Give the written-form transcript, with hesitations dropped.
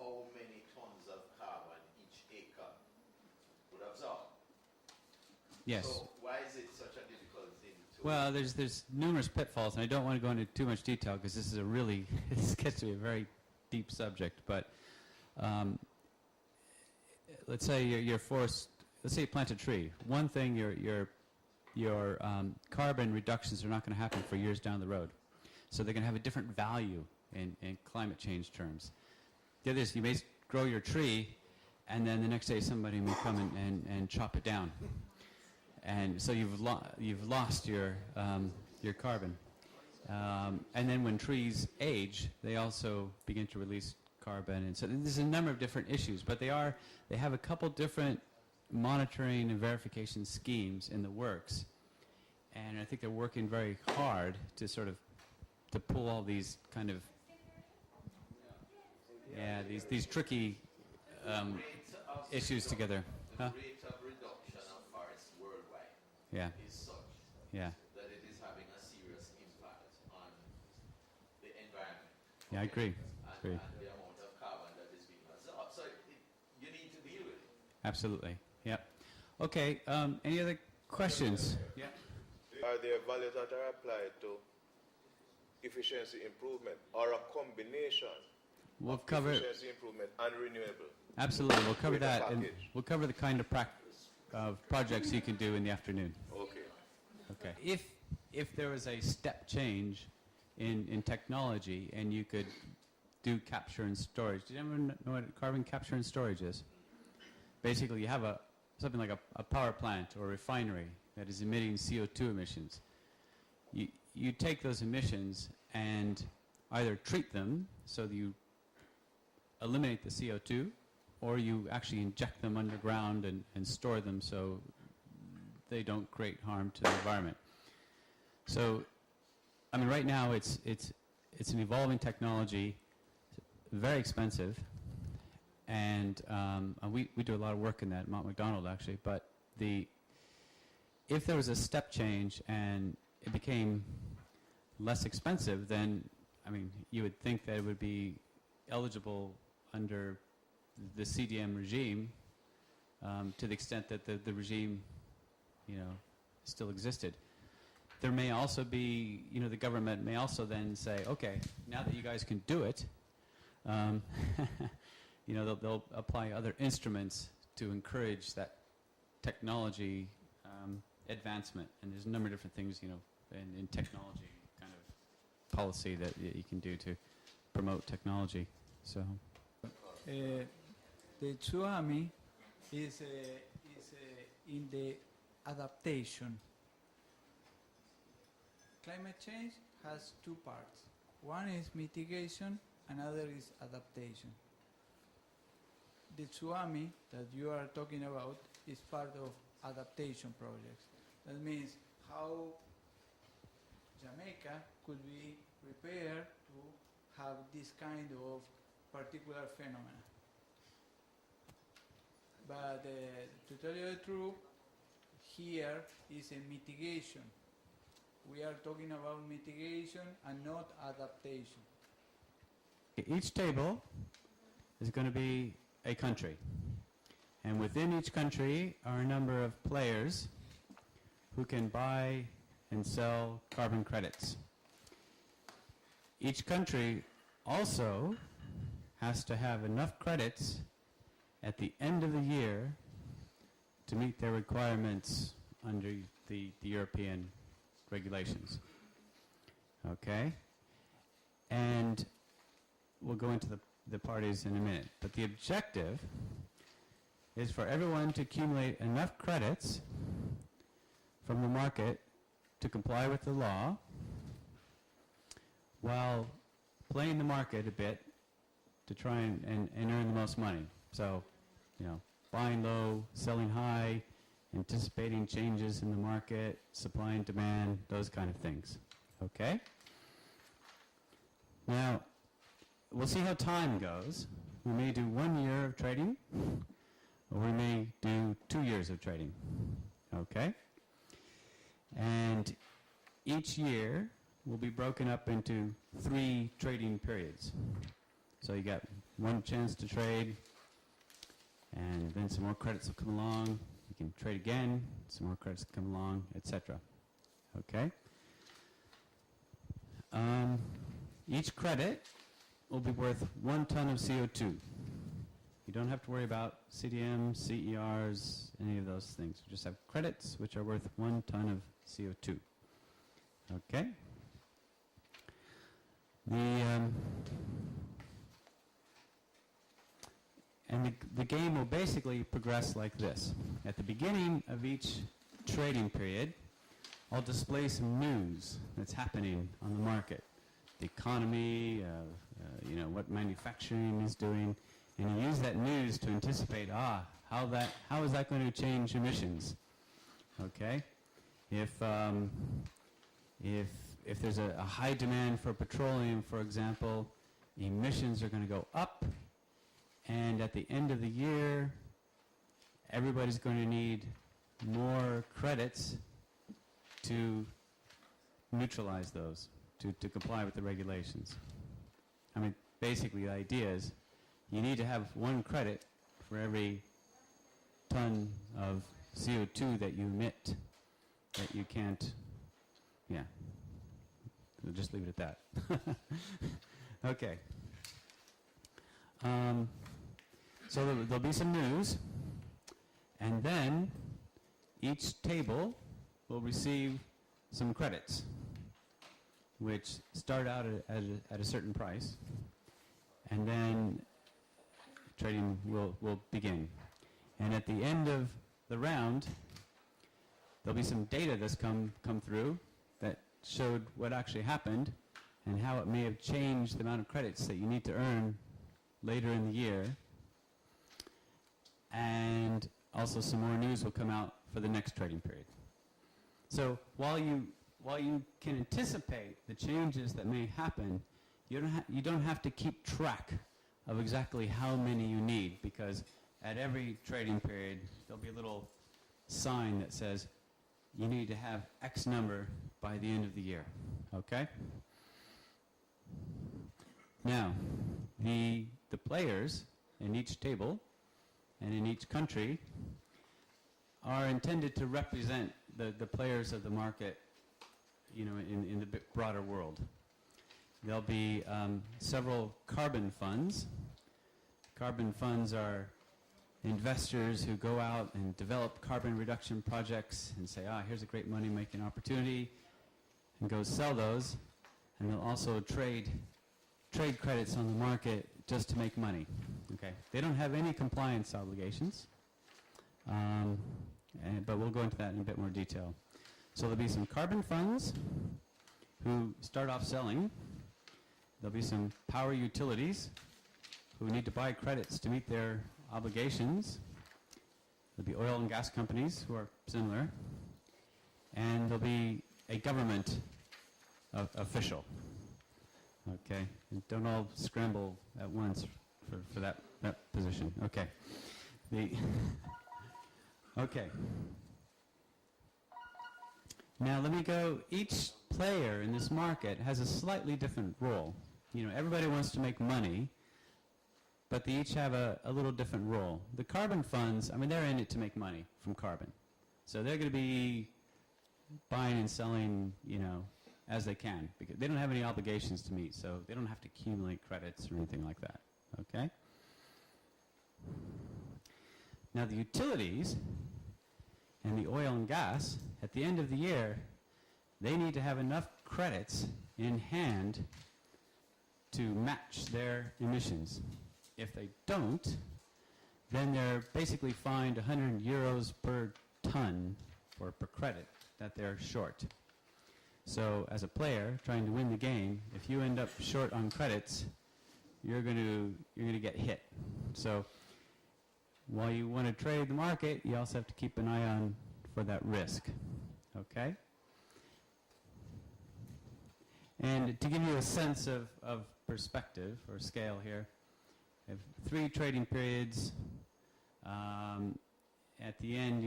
how many tons of carbon each acre would absorb. Yes. So why is it such a difficult thing to... Well, there's numerous pitfalls, and I don't want to go into too much detail because this is a really, this gets to be a very deep subject, but let's say you're forced, let's say you plant a tree. One thing, your carbon reductions are not going to happen for years down the road. So they're going to have a different value in climate change terms. The other is you may grow your tree, and then the next day somebody may come and chop it down. And so you've lost your carbon. And then when trees age, they also begin to release carbon. And so there's a number of different issues, but they have a couple different monitoring and verification schemes in the works. And I think they're working very hard to sort of to pull all these kind of these tricky issues together. The rate of reduction of forests worldwide is such that it is having a serious impact on the environment. Yeah, I agree. And the amount of carbon that is being absorbed. So you need to deal with it. Absolutely. Yep. Okay. Any other questions? Yeah. Are there values that are applied to efficiency improvement or a combination We'll cover efficiency improvement and renewable? Absolutely. We'll cover with a that, and package? we'll cover the kind of projects you can do in the afternoon. Okay. Okay. If there was a step change in technology and you could do capture and storage, do you ever know what carbon capture and storage is? Basically, you have something like a power plant or a refinery that is emitting CO2 emissions. You take those emissions and either treat them so that you eliminate the CO2, or you actually inject them underground and store them so they don't create harm to the environment. So, I mean, right now it's an evolving technology, very expensive, and we do a lot of work in that at Mount McDonald actually. But if there was a step change and it became less expensive, then I mean, you would think that it would be eligible under the CDM regime to the extent that the regime, still existed. There may also be, the government may also then say, okay, now that you guys can do it, they'll apply other instruments to encourage that technology advancement. And there's a number of different things, in technology kind of policy that you can do to promote technology. So, the tsunami is in the adaptation. Climate change has two parts. One is mitigation, another is adaptation. The tsunami that you are talking about is part of adaptation projects. That means how Jamaica could be prepared to have this kind of particular phenomena. But to tell you the truth, here is a mitigation. We are talking about mitigation and not adaptation. Each table is going to be a country. And within each country are a number of players who can buy and sell carbon credits. Each country also has to have enough credits at the end of the year to meet their requirements under the European regulations. Okay? And we'll go into the parties in a minute. But the objective is for everyone to accumulate enough credits from the market to comply with the law while playing the market a bit to try and earn the most money. So, buying low, selling high, anticipating changes in the market, supply and demand, those kind of things. Okay? Now, we'll see how time goes. We may do 1 year of trading, or we may do 2 years of trading. Okay? And each year will be broken up into 3 trading periods. So you got one chance to trade, and then some more credits will come along. You can trade again, some more credits come along, etc. Okay? Each credit will be worth 1 ton of CO2. You don't have to worry about CDM, CERs, any of those things. You just have credits which are worth 1 ton of CO2. Okay? The game will basically progress like this. At the beginning of each trading period, I'll display some news that's happening on the market. The economy, what manufacturing is doing, and you use that news to anticipate, how is that going to change emissions? Okay? If there's a high demand for petroleum, for example, emissions are going to go up, and at the end of the year, everybody's going to need more credits to neutralize those, to comply with the regulations. I mean, basically the idea is you need to have 1 credit for every ton of CO2 that you emit that you can't, we'll just leave it at that. Okay. So there'll be some news, and then each table will receive some credits, which start out at a certain price, and then trading will begin. And at the end of the round, there'll be some data that's come through that showed what actually happened and how it may have changed the amount of credits that you need to earn later in the year. And also some more news will come out for the next trading period. So while you can anticipate the changes that may happen, you don't have to keep track of exactly how many you need, because at every trading period there'll be a little sign that says you need to have X number by the end of the year. Okay? Now, the players in each table and in each country are intended to represent the players of the market, in the broader world. There'll be several carbon funds. Carbon funds are investors who go out and develop carbon reduction projects and say, here's a great money-making opportunity, and go sell those. And they'll also trade credits on the market just to make money. Okay, they don't have any compliance obligations, but we'll go into that in a bit more detail. So there'll be some carbon funds who start off selling. There'll be some power utilities who need to buy credits to meet their obligations. There'll be oil and gas companies who are similar. And there'll be a government official. Okay, and don't all scramble at once for that position. Okay. Okay. Now let me go, each player in this market has a slightly different role. Everybody wants to make money, but they each have a little different role. The carbon funds, they're in it to make money from carbon. So they're going to be buying and selling, as they can, because they don't have any obligations to meet, so they don't have to accumulate credits or anything like that. Okay? Now the utilities and the oil and gas, at the end of the year, they need to have enough credits in hand to match their emissions. If they don't, then they're basically fined 100 euros per ton or per credit that they're short. So as a player trying to win the game, if you end up short on credits, you're going to get hit. So while you want to trade the market, you also have to keep an eye on for that risk. Okay? And to give you a sense of perspective or scale here, I have 3 trading periods. At the end,